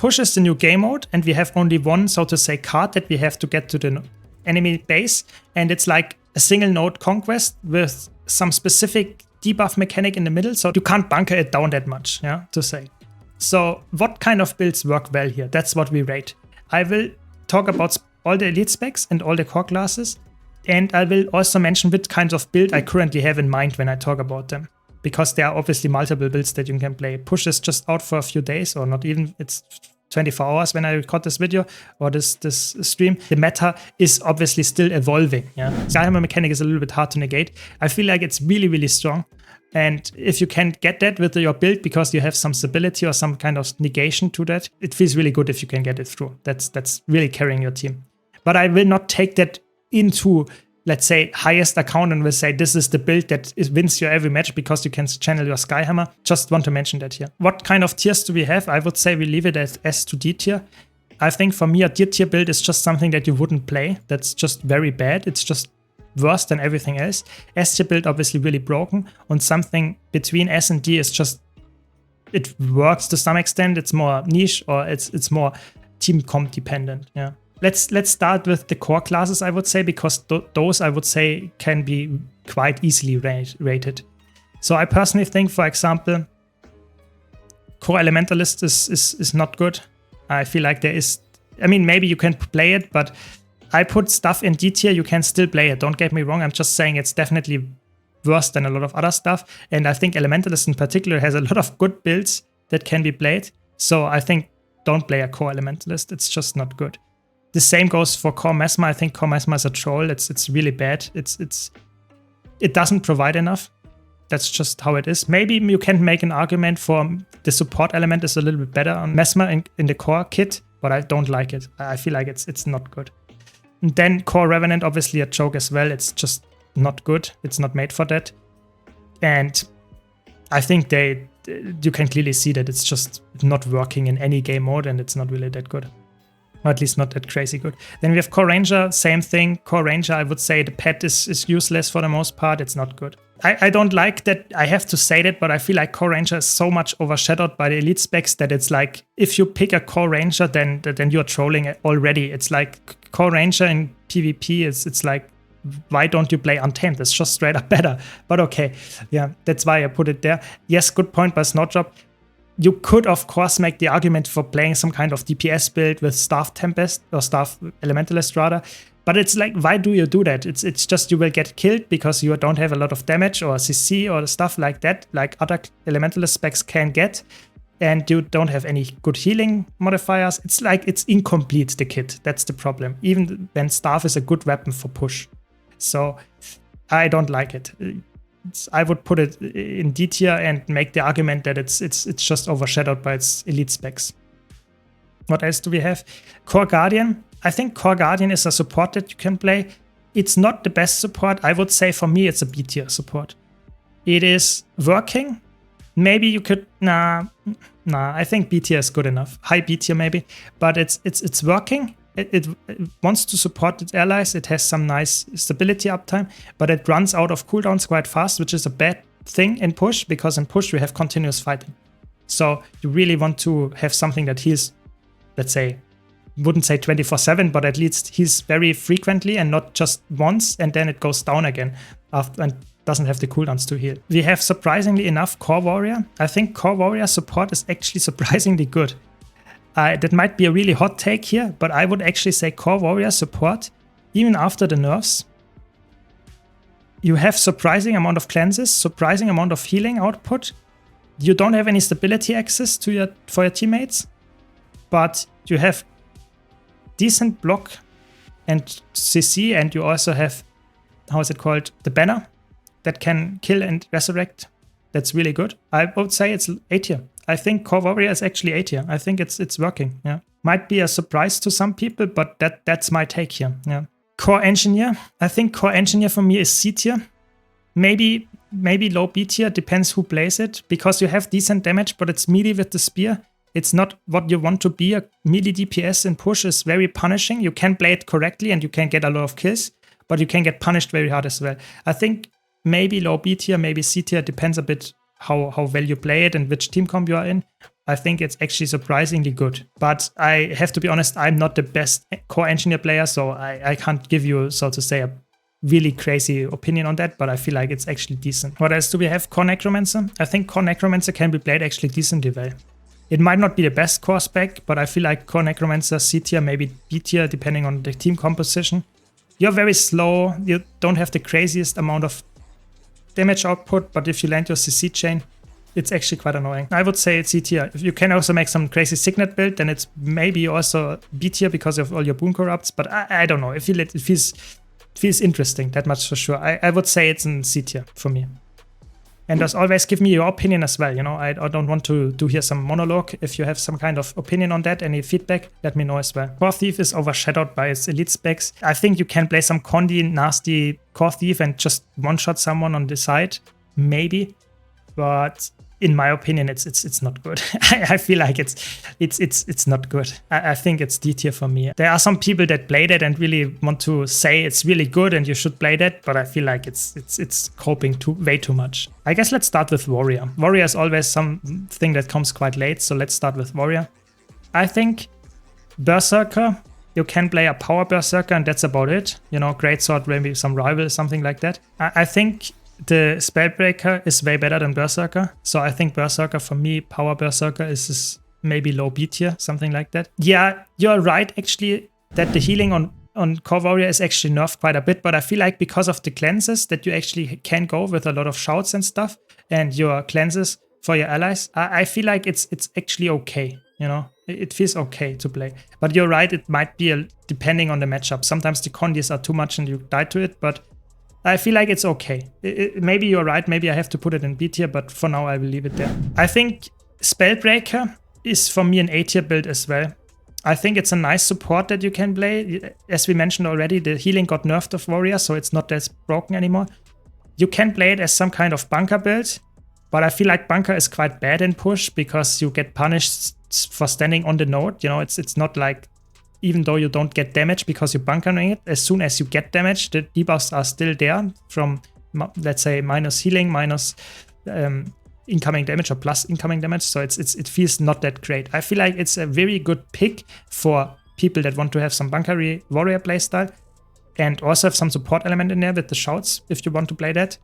Push is the new game mode, and we have only one, so to say, card that we have to get to the enemy base, and it's like a single node conquest with some specific debuff mechanic in the middle, so you can't bunker it down that much, yeah, to say. So what kind of builds work well here? That's what we rate. I will talk about all the elite specs and all the core classes, and I will also mention which kinds of build I currently have in mind when I talk about them, because there are obviously multiple builds that you can play. Push is just out for a few days, or not even, it's 24 hours when I record this video or this stream. The meta is obviously still evolving. Yeah, Skyhammer mechanic is a little bit hard to negate. I feel like it's really, really strong. And if you can get that with your build because you have some stability or some kind of negation to that, it feels really good if you can get it through. That's really carrying your team. But I will not take that into, let's say, highest account and will say this is the build that wins you every match because you can channel your Skyhammer. Just want to mention that here. What kind of tiers do we have? I would say we leave it as S to D tier. I think for me a D tier build is just something that you wouldn't play. That's just very bad. It's just worse than everything else. S tier build obviously really broken, and something between S and D is just, it works to some extent. It's more niche, or it's more team comp dependent. Yeah. Let's start with the core classes, I would say, because those I would say can be quite easily rated. So I personally think, for example, core Elementalist is not good. I feel like there is, I mean, maybe you can play it, but I put stuff in D tier, you can still play it. Don't get me wrong, I'm just saying it's definitely worse than a lot of other stuff. And I think Elementalist in particular has a lot of good builds that can be played. So I think don't play a core Elementalist, it's just not good. The same goes for core Mesmer. I think core Mesmer is a troll. It's really bad. It doesn't provide enough. That's just how it is. Maybe you can make an argument for the support element is a little bit better on Mesmer in the core kit, but I don't like it. I feel like it's not good. And then core Revenant, obviously a joke as well. It's just not good. It's not made for that. And I think you can clearly see that it's just not working in any game mode, and it's not really that good. Or at least not that crazy good. Then we have Core Ranger, same thing. Core Ranger, I would say the pet is useless for the most part. It's not good. I don't like that I have to say that, but I feel like Core Ranger is so much overshadowed by the elite specs that it's like, if you pick a Core Ranger, then you're trolling it already. It's like Core Ranger in PvP, it's like, why don't you play Untamed? It's just straight up better. But okay, yeah, that's why I put it there. Yes, good point by Snowdrop. You could, of course, make the argument for playing some kind of DPS build with Staff Tempest, or Staff Elementalist rather. But it's like, why do you do that? It's just you will get killed because you don't have a lot of damage or CC or stuff like that, like other Elementalist specs can get. And you don't have any good healing modifiers. It's like, it's incomplete, the kit. That's the problem. Even when Staff is a good weapon for push. So I don't like it. I would put it in D tier and make the argument that it's just overshadowed by its elite specs. What else do we have? Core Guardian. I think Core Guardian is a support that you can play. It's not the best support. I would say for me it's a B tier support. It is working. Maybe you could, nah, I think B tier is good enough. High B tier maybe, but it's working. It wants to support its allies. It has some nice stability uptime, but it runs out of cooldowns quite fast, which is a bad thing in push, because in push we have continuous fighting. So you really want to have something that heals, let's say, wouldn't say 24/7, but at least heals very frequently and not just once and then it goes down again after and doesn't have the cooldowns to heal. We have surprisingly enough Core Warrior. I think Core Warrior support is actually surprisingly good. That might be a really hot take here, but I would actually say Core Warrior support, even after the nerfs, you have surprising amount of cleanses, surprising amount of healing output. You don't have any stability access to for your teammates, but you have decent block and CC, and you also have, how is it called, the banner that can kill and resurrect. That's really good. I would say it's A tier. I think Core Warrior is actually A tier. I think it's working. Yeah, might be a surprise to some people, but that's my take here. Yeah, Core Engineer. I think Core Engineer for me is C tier. Maybe low B tier. Depends who plays it, because you have decent damage, but it's melee with the spear. It's not what you want to be. A melee DPS in push is very punishing. You can play it correctly and you can get a lot of kills, but you can get punished very hard as well. I think maybe low B tier, maybe C tier. Depends a bit how well you play it and which team comp you are in, I think it's actually surprisingly good. But I have to be honest, I'm not the best core engineer player, so I can't give you, so to say, a really crazy opinion on that, but I feel like it's actually decent. What else do we have? Core Necromancer. I think Core Necromancer can be played actually decently well. It might not be the best core spec, but I feel like Core Necromancer C tier, maybe B tier, depending on the team composition. You're very slow, you don't have the craziest amount of damage output, but if you land your CC chain, it's actually quite annoying. I would say it's C tier. If you can also make some crazy Signet build, then it's maybe also B tier because of all your boon corrupts, but I don't know. It feels interesting, that much for sure. I would say it's in C tier for me. And as always, give me your opinion as well. You know, I don't want to hear some monologue. If you have some kind of opinion on that, any feedback, let me know as well. Core Thief is overshadowed by its elite specs. I think you can play some Condi, nasty Core Thief and just one-shot someone on the side, maybe. But in my opinion, it's not good. I feel like it's not good. I think it's D tier for me. There are some people that play that and really want to say it's really good and you should play that, but I feel like it's coping way too much. I guess let's start with Warrior. Warrior is always something that comes quite late, so let's start with Warrior. I think Berserker, you can play a power Berserker and that's about it. You know, Greatsword, maybe some rival, something like that. I think the Spellbreaker is way better than Berserker. So I think Berserker, for me, Power Berserker is maybe low B tier, something like that. Yeah, you're right, actually, that the healing on Core Warrior is actually nerfed quite a bit, but I feel like because of the cleanses that you actually can go with a lot of shouts and stuff, and your cleanses for your allies, I feel like it's actually okay, you know? It feels okay to play. But you're right, it might be depending on the matchup. Sometimes the Condis are too much and you die to it, but I feel like it's okay. Maybe you're right, maybe I have to put it in B tier, but for now I will leave it there. I think Spellbreaker is for me an A tier build as well. I think it's a nice support that you can play. As we mentioned already, the healing got nerfed of Warrior, so it's not as broken anymore. You can play it as some kind of bunker build, but I feel like bunker is quite bad in push because you get punished for standing on the node. You know, it's not like, even though you don't get damage because you're bunkering it, as soon as you get damage, the debuffs are still there from, let's say, minus healing, minus incoming damage or plus incoming damage. So it feels not that great. I feel like it's a very good pick for people that want to have some bunkery warrior playstyle and also have some support element in there with the shouts if you want to play that.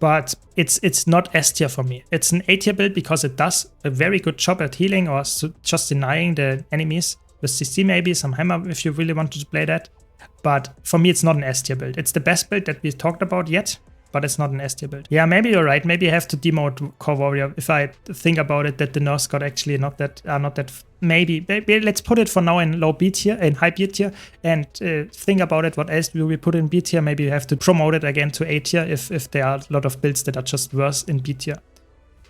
But it's not S tier for me. It's an A tier build because it does a very good job at healing or just denying the enemies. With CC maybe, some hammer if you really wanted to play that. But for me, it's not an S tier build. It's the best build that we talked about yet, but it's not an S tier build. Yeah, maybe you're right. Maybe I have to demote Core Warrior if I think about it, that the nerfs got actually not that maybe let's put it for now in low B tier, in high B tier, and think about it. What else do we put in B tier? Maybe you have to promote it again to A tier if there are a lot of builds that are just worse in B tier.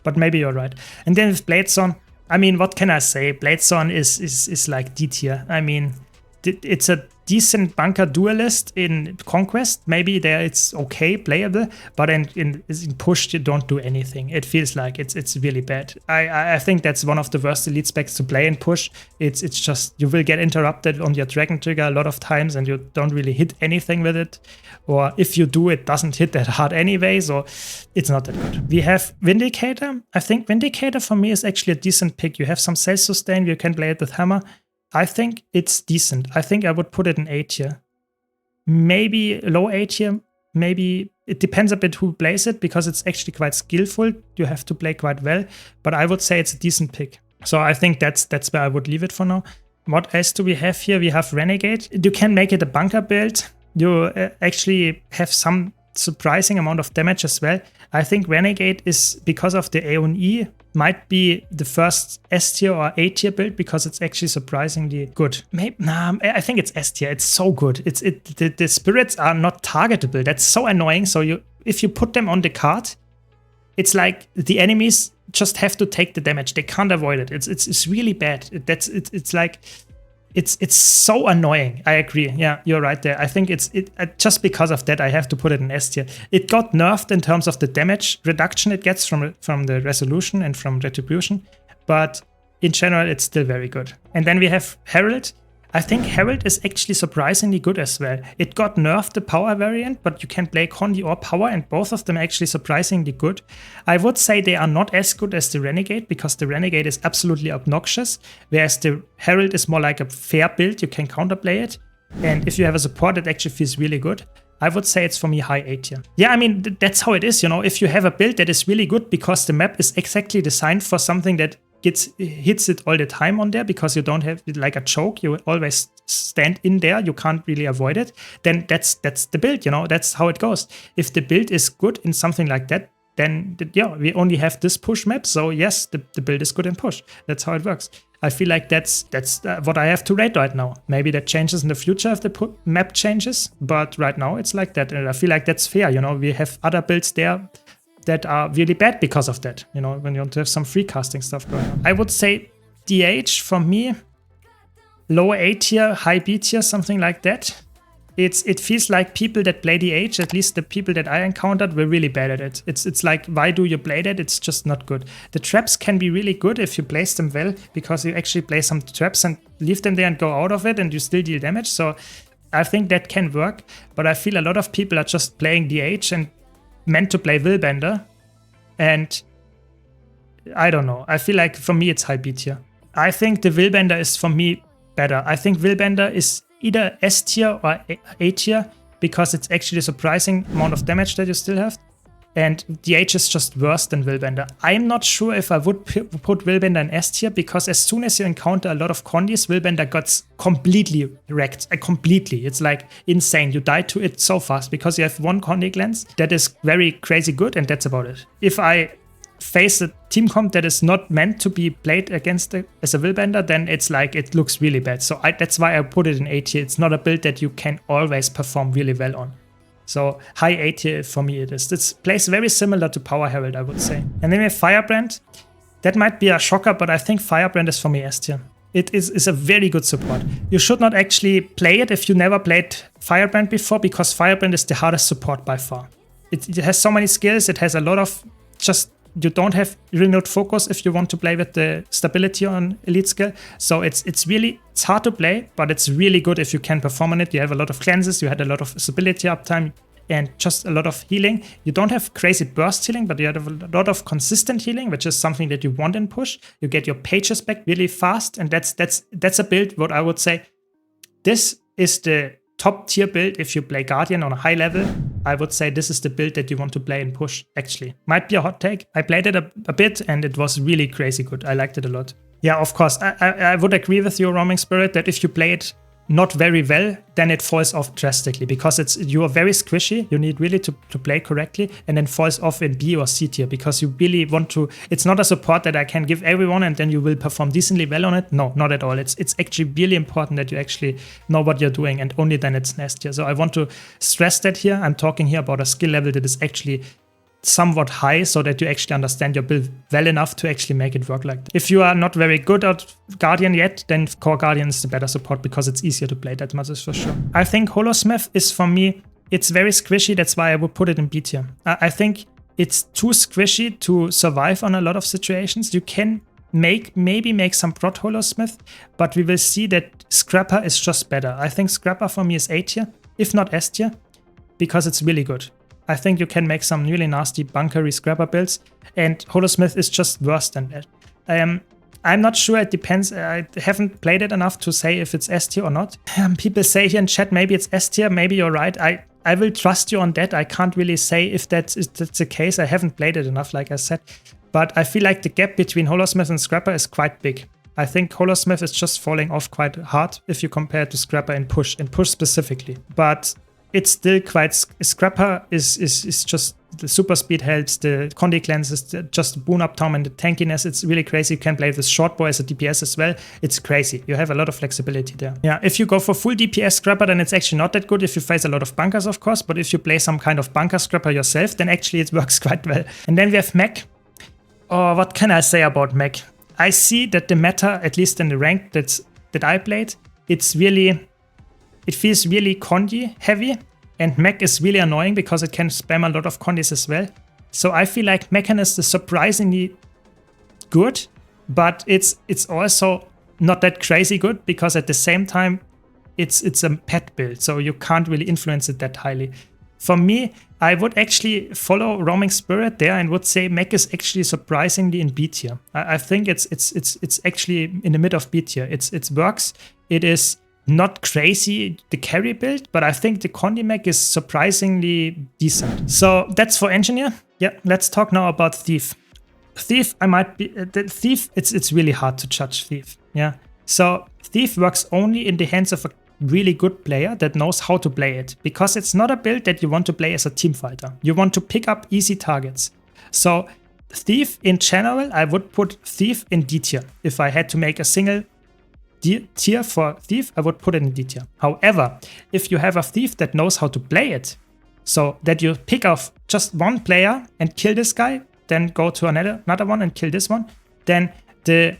But maybe you're right. And then with Bladezorn, I mean, what can I say? Bladezorn is like D tier. I mean, it's a decent bunker duelist in Conquest. Maybe there it's okay, playable, but in push you don't do anything. It feels like it's really bad. I think that's one of the worst elite specs to play in push. It's just you will get interrupted on your Dragon Trigger a lot of times and you don't really hit anything with it. Or if you do, it doesn't hit that hard anyway, so it's not that good. We have Vindicator. I think Vindicator for me is actually a decent pick. You have some self-sustain, you can play it with hammer. I think it's decent. I think I would put it in A tier. Maybe low A tier. Maybe it depends a bit who plays it because it's actually quite skillful. You have to play quite well, but I would say it's a decent pick. So I think that's where I would leave it for now. What else do we have here? We have Renegade. You can make it a bunker build. You actually have some surprising amount of damage as well. I think Renegade is, because of the AoE, might be the first S tier or A tier build because it's actually surprisingly good. I think it's S tier. It's so good. The spirits are not targetable. That's so annoying. So if you put them on the card, it's like the enemies just have to take the damage. They can't avoid it. It's really bad. It's so annoying. I agree. Yeah, you're right there. I think just because of that, I have to put it in S tier. It got nerfed in terms of the damage reduction it gets from the resolution and from retribution, but in general, it's still very good. And then we have Herald. I think Herald is actually surprisingly good as well. It got nerfed the power variant, but you can play Condi or power, and both of them are actually surprisingly good. I would say they are not as good as the Renegade, because the Renegade is absolutely obnoxious, whereas the Herald is more like a fair build, you can counterplay it. And if you have a support, it actually feels really good. I would say it's for me high A tier. Yeah, I mean, that's how it is, you know, if you have a build that is really good because the map is exactly designed for something that hits it all the time on there, because you don't have like a choke, you always stand in there, you can't really avoid it, then that's the build, you know, that's how it goes. If the build is good in something like that, then yeah, we only have this push map, so yes, the build is good in push. That's how it works. I feel like that's what I have to rate right now. Maybe that changes in the future if the map changes, but right now it's like that, and I feel like that's fair, you know. We have other builds there that are really bad because of that, you know, when you want to have some free casting stuff going on. I would say DH for me, lower A tier, high B tier, something like that. It feels like people that play DH, at least the people that I encountered, were really bad at it. It's like, why do you play that? It's just not good. The traps can be really good if you place them well, because you actually play some traps and leave them there and go out of it and you still deal damage. So I think that can work, but I feel a lot of people are just playing DH and meant to play Willbender, and I don't know. I feel like for me it's high B tier. I think the Willbender is for me better. I think Willbender is either S tier or A tier, because it's actually a surprising amount of damage that you still have, and DH is just worse than Willbender. I'm not sure if I would put Willbender in S tier, because as soon as you encounter a lot of Condis, Willbender got completely wrecked. Completely. It's like insane. You die to it so fast because you have one Condi glance that is very crazy good, and that's about it. If I face a team comp that is not meant to be played against as a Willbender, then it's like it looks really bad. So that's why I put it in A tier. It's not a build that you can always perform really well on. So high A tier for me it is. This plays very similar to Power Herald, I would say. And then we have Firebrand. That might be a shocker, but I think Firebrand is for me S tier. It is a very good support. You should not actually play it if you never played Firebrand before, because Firebrand is the hardest support by far. It has so many skills. It has a lot of just... You don't have renewed focus if you want to play with the stability on elite skill. So it's hard to play, but it's really good if you can perform on it. You have a lot of cleanses, you had a lot of stability uptime, and just a lot of healing. You don't have crazy burst healing, but you have a lot of consistent healing, which is something that you want in push. You get your pages back really fast, and that's a build what I would say. This is the top tier build if you play Guardian on a high level. I would say this is the build that you want to play in push, actually. Might be a hot take. I played it a bit and it was really crazy good. I liked it a lot. Yeah, of course, I would agree with you, Roaming Spirit, that if you play it not very well, then it falls off drastically, because you are very squishy. You need really to play correctly, and then falls off in B or C tier, because you really want to. It's not a support that I can give everyone and then you will perform decently well on it. No, not at all. It's actually really important that you actually know what you're doing, and only then it's S tier. So I want to stress that here. I'm talking here about a skill level that is actually somewhat high, so that you actually understand your build well enough to actually make it work like that. If you are not very good at Guardian yet, then Core Guardian is the better support, because it's easier to play, that much is for sure. I think Holosmith is, for me, it's very squishy. That's why I would put it in B tier. I think it's too squishy to survive on a lot of situations. You can maybe make some prot Holosmith, but we will see that Scrapper is just better. I think Scrapper for me is A tier, if not S tier, because it's really good. I think you can make some really nasty bunkery Scrapper builds, and Holosmith is just worse than that. I'm not sure, it depends. I haven't played it enough to say if it's S tier or not. People say here in chat maybe it's S tier, maybe you're right. I will trust you on that. I can't really say if that's the case. I haven't played it enough, like I said. But I feel like the gap between Holosmith and Scrapper is quite big. I think Holosmith is just falling off quite hard if you compare it to Scrapper in push specifically. But it's still quite... Scrapper is just... The super speed helps, the Condi cleanse is just boon uptime, and the tankiness, it's really crazy. You can play with short boy as a DPS as well. It's crazy. You have a lot of flexibility there. Yeah, if you go for full DPS Scrapper, then it's actually not that good if you face a lot of bunkers, of course. But if you play some kind of bunker Scrapper yourself, then actually it works quite well. And then we have Mech. Oh, what can I say about Mech? I see that the meta, at least in the rank that I played, it feels really Condi heavy. And Mech is really annoying because it can spam a lot of Condis as well. So I feel like Mechanist is surprisingly good, but it's also not that crazy good, because at the same time, it's a pet build, so you can't really influence it that highly. For me, I would actually follow Roaming Spirit there and would say mech is actually surprisingly in B tier. I think it's actually in the mid of B tier. It works. It is not crazy, the carry build, but I think the Condi mech is surprisingly decent. So that's for Engineer. Yeah, let's talk now about Thief. Thief, the Thief, it's really hard to judge Thief. Yeah. So Thief works only in the hands of a really good player that knows how to play it, because it's not a build that you want to play as a team fighter. You want to pick up easy targets. So Thief in general, I would put Thief in D tier. If I had to make a single tier for Thief, I would put it in D tier. However, if you have a Thief that knows how to play it, so that you pick off just one player and kill this guy, then go to another one and kill this one, then the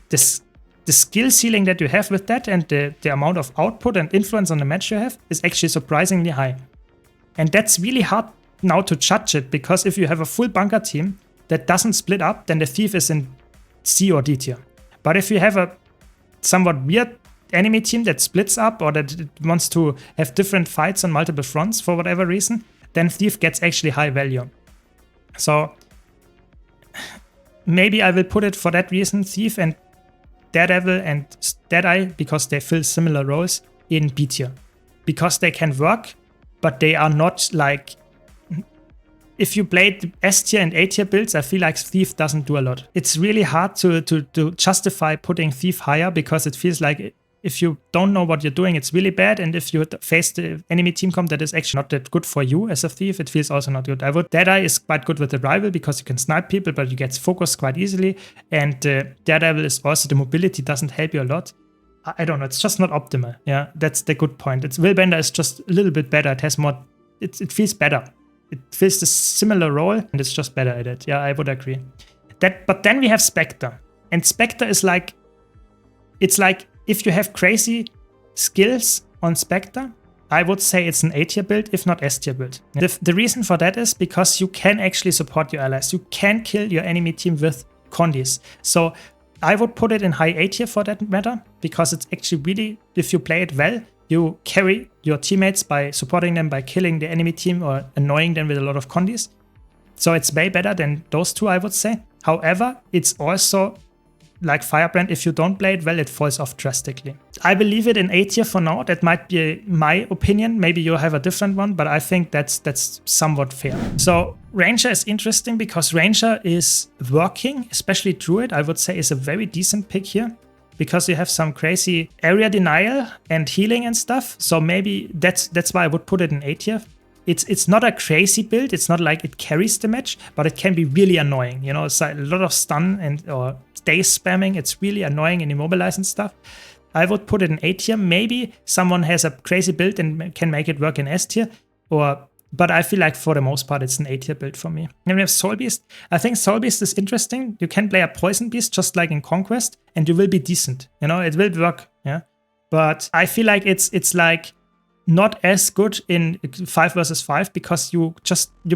skill ceiling that you have with that and the amount of output and influence on the match you have is actually surprisingly high. And that's really hard now to judge it, because if you have a full bunker team that doesn't split up, then the Thief is in C or D tier. But if you have a somewhat weird enemy team that splits up, or that it wants to have different fights on multiple fronts for whatever reason, then Thief gets actually high value. So maybe I will put it for that reason, Thief and Daredevil and Deadeye, because they fill similar roles, in B tier. Because they can work, but they are not like... If you played S tier and A tier builds, I feel like Thief doesn't do a lot. It's really hard to justify putting Thief higher, because it feels like if you don't know what you're doing, it's really bad. And if you face the enemy team comp that is actually not that good for you as a Thief, it feels also not good. Deadeye is quite good with the rival, because you can snipe people, but you get focused quite easily. And Daredevil is also, the mobility doesn't help you a lot. I don't know, it's just not optimal. Yeah, that's the good point. Willbender is just a little bit better. It has more, it feels better. It fills the similar role, and it's just better at it. Yeah, I would agree. But then we have Spectre. And Spectre is like, it's like, if you have crazy skills on Spectre, I would say it's an A tier build, if not S tier build. The reason for that is because you can actually support your allies. You can kill your enemy team with condis. So I would put it in high A tier for that matter, because it's actually really, if you play it well, you carry your teammates by supporting them, by killing the enemy team or annoying them with a lot of condis. So it's way better than those two, I would say. However, it's also like Firebrand, if you don't play it well, it falls off drastically. I will leave it in A tier for now. That might be my opinion. Maybe you have a different one, but I think that's somewhat fair. So Ranger is interesting, because Ranger is working, especially Druid, I would say, is a very decent pick here, because you have some crazy area denial and healing and stuff. So maybe that's why I would put it in A tier. It's not a crazy build. It's not like it carries the match, but it can be really annoying. You know, it's like a lot of stun or daze spamming. It's really annoying and immobilize and stuff. I would put it in A tier. Maybe someone has a crazy build and can make it work in S tier, but I feel like for the most part, it's an A tier build for me. Then we have Soul Beast. I think Soul Beast is interesting. You can play a Poison Beast just like in Conquest, and you will be decent. You know, it will work. Yeah, but I feel like it's like not as good in 5 versus 5, because you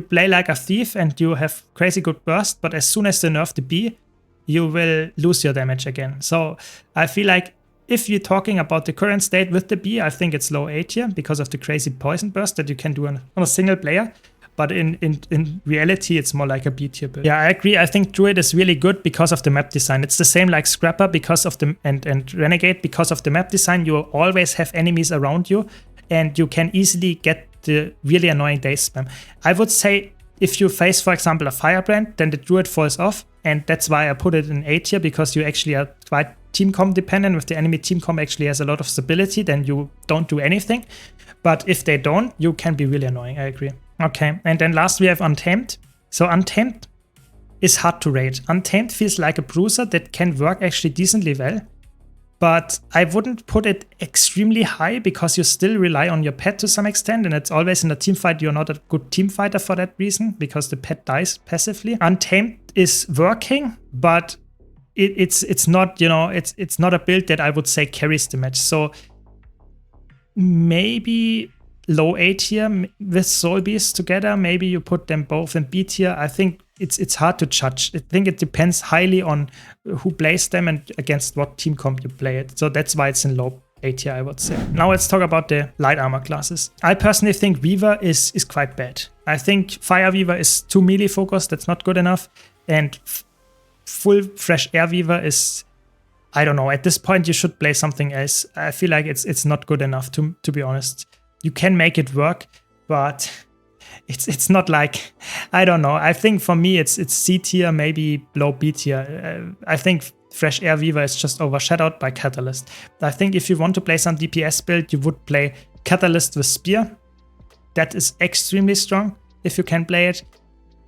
play like a Thief and you have crazy good burst, but as soon as they nerf the B, you will lose your damage again. So I feel like if you're talking about the current state with the B, I think it's low A tier because of the crazy poison burst that you can do on a single player. But in reality, it's more like a B tier build. Yeah, I agree. I think Druid is really good because of the map design. It's the same like Scrapper because of the and Renegade because of the map design. You always have enemies around you, and you can easily get the really annoying daze spam. I would say if you face, for example, a Firebrand, then the Druid falls off, and that's why I put it in A tier, because you actually are quite team comp dependent. With the enemy team comp actually has a lot of stability, then you don't do anything. But if they don't, you can be really annoying. I agree. Okay, and then last we have Untamed. So Untamed is hard to rate. Untamed feels like a bruiser that can work actually decently well, but I wouldn't put it extremely high because you still rely on your pet to some extent, and it's always in a team fight you're not a good team fighter for that reason, because the pet dies passively. Untamed is working, but it's not, you know, it's not a build that I would say carries the match. So maybe low A tier with Soul Beast together. Maybe you put them both in B tier. I think it's hard to judge. I think it depends highly on who plays them and against what team comp you play it. So that's why it's in low A tier, I would say. Now let's talk about the light armor classes. I personally think Weaver is quite bad. I think Fire Weaver is too melee focused. That's not good enough. And full fresh air Weaver is, I don't know. At this point, you should play something else. I feel like it's not good enough, to be honest. You can make it work, but it's not like, I don't know. I think for me, it's C tier, maybe low B tier. I think Fresh Air Weaver is just overshadowed by Catalyst. I think if you want to play some DPS build, you would play Catalyst with Spear. That is extremely strong if you can play it,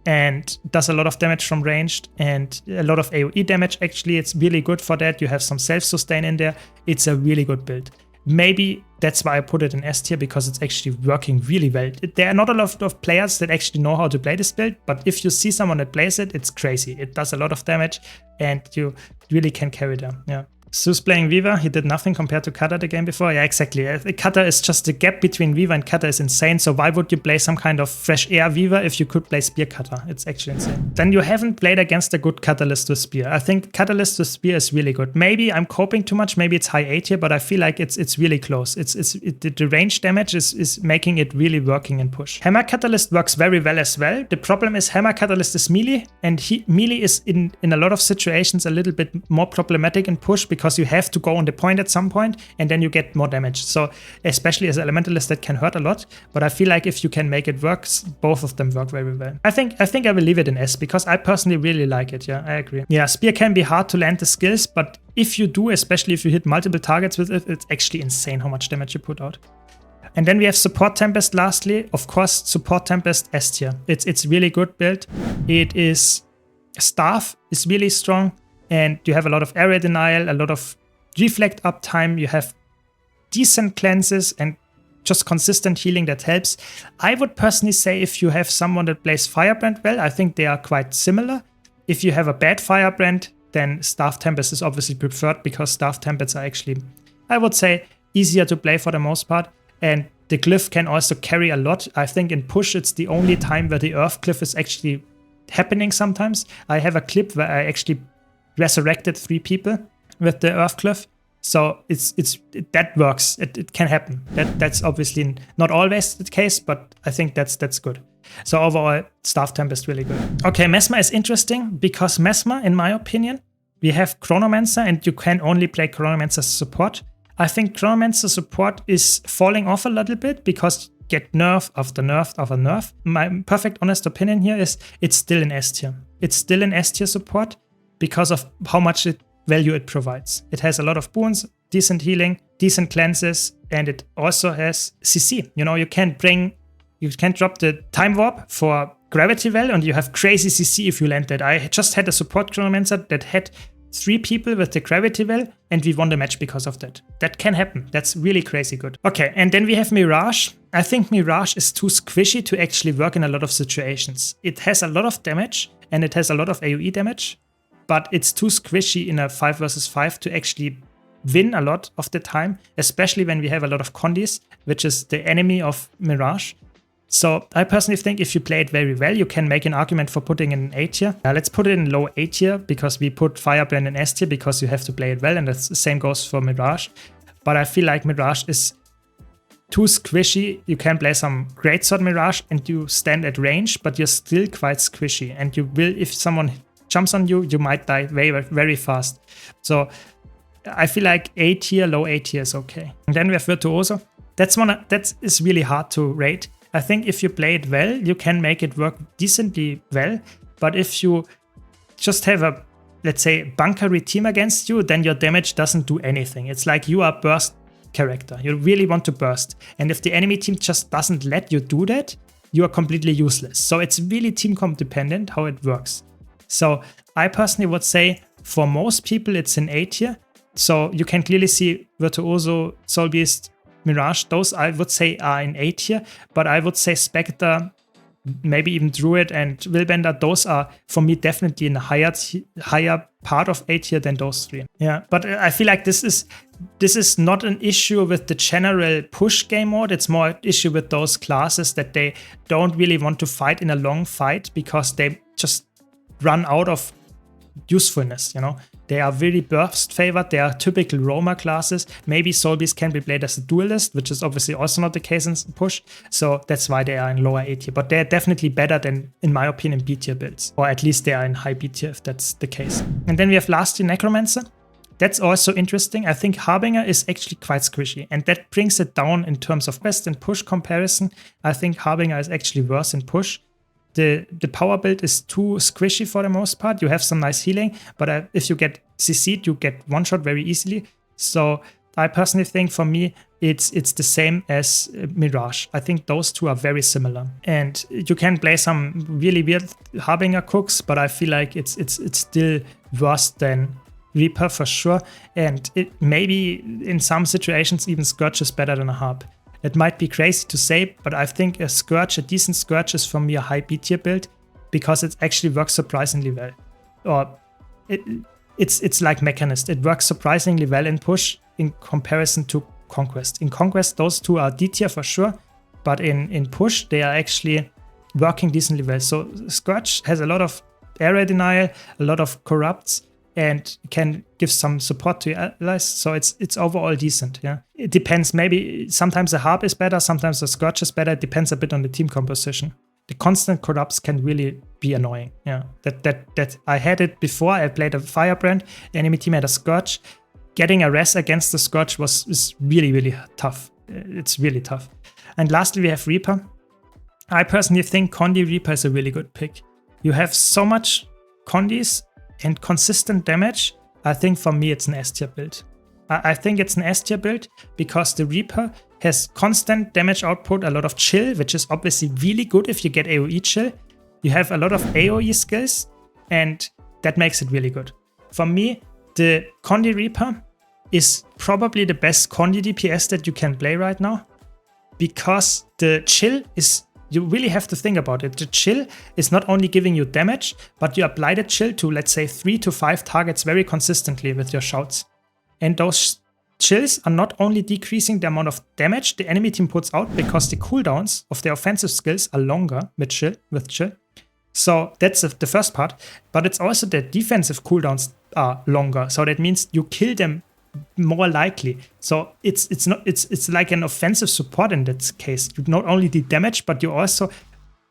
and does a lot of damage from ranged and a lot of AoE damage. Actually, it's really good for that. You have some self-sustain in there. It's a really good build. Maybe that's why I put it in S tier, because it's actually working really well. There are not a lot of players that actually know how to play this build, but if you see someone that plays it, it's crazy. It does a lot of damage and you really can carry them. Yeah. Su's playing Weaver. He did nothing compared to Cutter the game before. Yeah, exactly. Cutter is just the gap between Weaver and Cutter is insane. So why would you play some kind of Fresh Air Weaver if you could play Spear Cutter? It's actually insane. Then you haven't played against a good Catalyst with Spear. I think Catalyst with Spear is really good. Maybe I'm coping too much. Maybe it's high A tier, but I feel like it's really close. The range damage is making it really working in push. Hammer Catalyst works very well as well. The problem is Hammer Catalyst is melee, and melee is in a lot of situations a little bit more problematic in push, because you have to go on the point at some point and then you get more damage. So especially as Elementalist, that can hurt a lot, but I feel like if you can make it work, both of them work very well. I think I will leave it in S, because I personally really like it. Yeah, I agree. Yeah, Spear can be hard to land the skills, but if you do, especially if you hit multiple targets with it, it's actually insane how much damage you put out. And then we have Support Tempest lastly. Of course, Support Tempest S tier. It's really good build. It is, Staff is really strong, and you have a lot of area denial, a lot of reflect uptime, you have decent cleanses and just consistent healing that helps. I would personally say if you have someone that plays Firebrand well, I think they are quite similar. If you have a bad Firebrand, then Staff Tempest is obviously preferred, because Staff Tempests are actually, I would say, easier to play for the most part. And the Glyph can also carry a lot. I think in push, it's the only time where the Earth Glyph is actually happening sometimes. I have a clip where I actually resurrected 3 people with the Earth Cliff. So that works. It can happen. That's obviously not always the case, but I think that's good. So overall, Staff Tempest really good. Okay, Mesmer is interesting, because Mesmer, in my opinion, we have Chronomancer, and you can only play Chronomancer support. I think Chronomancer support is falling off a little bit, because get nerf after nerf after nerf. My perfect honest opinion here is it's still in S tier. It's still in S tier support because of how much value it provides. It has a lot of boons, decent healing, decent cleanses, and it also has CC. You know, you can drop the Time Warp for Gravity Well, and you have crazy CC if you land that. I just had a support Chronomancer that had 3 people with the Gravity Well, and we won the match because of that. That can happen. That's really crazy good. Okay, and then we have Mirage. I think Mirage is too squishy to actually work in a lot of situations. It has a lot of damage, and it has a lot of AoE damage, but it's too squishy in a 5 versus 5 to actually win a lot of the time, especially when we have a lot of Condis, which is the enemy of Mirage. So I personally think if you play it very well, you can make an argument for putting it in A tier. Let's put it in low A tier, because we put Firebrand in S tier, because you have to play it well, and the same goes for Mirage. But I feel like Mirage is too squishy. You can play some Greatsword Mirage and you stand at range, but you're still quite squishy, and you will, if someone jumps on you, you might die very, very fast. So I feel like A tier, low A tier is okay. And then we have Virtuoso. That is really hard to rate. I think if you play it well, you can make it work decently well. But if you just have a, let's say, bunkery team against you, then your damage doesn't do anything. It's like you are a burst character. You really want to burst. And if the enemy team just doesn't let you do that, you are completely useless. So it's really team comp dependent how it works. So I personally would say for most people it's in A tier. So you can clearly see Virtuoso, Soul Beast, Mirage, those I would say are in A tier, but I would say Spectre, maybe even Druid and Willbender, those are for me definitely in a higher part of A tier than those 3. Yeah, but I feel like this is not an issue with the general push game mode. It's more an issue with those classes that they don't really want to fight in a long fight because they just run out of usefulness, you know. They are really burst favored. They are typical roamer classes. Maybe Soul Beast can be played as a duelist, which is obviously also not the case in push. So that's why they are in lower A tier. But they're definitely better than, in my opinion, B tier builds. Or at least they are in high B tier if that's the case. And then we have lastly Necromancer. That's also interesting. I think Harbinger is actually quite squishy, and that brings it down in terms of quest and push comparison. I think Harbinger is actually worse in push. The power build is too squishy for the most part. You have some nice healing, but if you get CC'd, you get one shot very easily. So I personally think for me, it's the same as Mirage. I think those two are very similar. And you can play some really weird Harbinger cooks, but I feel like it's still worse than Reaper for sure. And it maybe in some situations even Scourge is better than a Harp. It might be crazy to say, but I think a decent Scourge is for me a high B tier build because it actually works surprisingly well. Or it's like Mechanist. It works surprisingly well in push in comparison to Conquest. In Conquest, those two are D tier for sure, but in push, they are actually working decently well. So Scourge has a lot of area denial, a lot of corrupts, and can give some support to your allies, so it's overall decent. Yeah, it depends. Maybe sometimes the Harp is better, sometimes the Scourge is better. It depends a bit on the team composition. The constant corrupts can really be annoying. Yeah, that I had it before. I played a Firebrand. The enemy team had a Scourge. Getting a res against the Scourge is really tough. It's really tough. And lastly, we have Reaper. I personally think Condi Reaper is a really good pick. You have so much Condis and consistent damage. I think for me it's an S tier build. I think it's an S tier build because the Reaper has constant damage output, a lot of chill, which is obviously really good if you get AoE chill. You have a lot of AoE skills, and that makes it really good. For me, the Condi Reaper is probably the best Condi DPS that you can play right now because the chill is, you really have to think about it. The chill is not only giving you damage, but you apply the chill to, let's say, 3 to 5 targets very consistently with your shouts. And those chills are not only decreasing the amount of damage the enemy team puts out because the cooldowns of their offensive skills are longer with chill. So that's the first part, but it's also that defensive cooldowns are longer. So that means you kill them more likely. So it's like an offensive support in that case. You not only do damage, but you also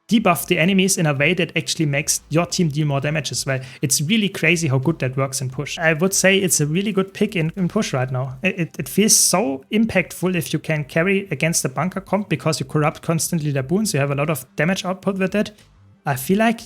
debuff the enemies in a way that actually makes your team deal more damage as well. It's really crazy how good that works in push. I would say it's a really good pick in push right now. It feels so impactful if you can carry against the bunker comp because you corrupt constantly their boons. You have a lot of damage output with it. I feel like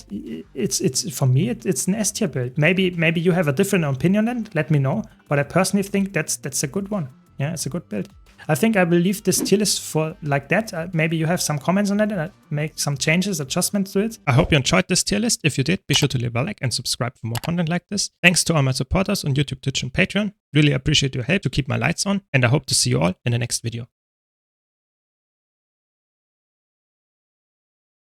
it's for me it's an S tier build. Maybe you have a different opinion then, let me know. But I personally think that's a good one. Yeah, it's a good build. I think I will leave this tier list for like that. Maybe you have some comments on it and I make some changes, adjustments to it. I hope you enjoyed this tier list. If you did, be sure to leave a like and subscribe for more content like this. Thanks to all my supporters on YouTube, Twitch and Patreon. Really appreciate your help to keep my lights on, and I hope to see you all in the next video.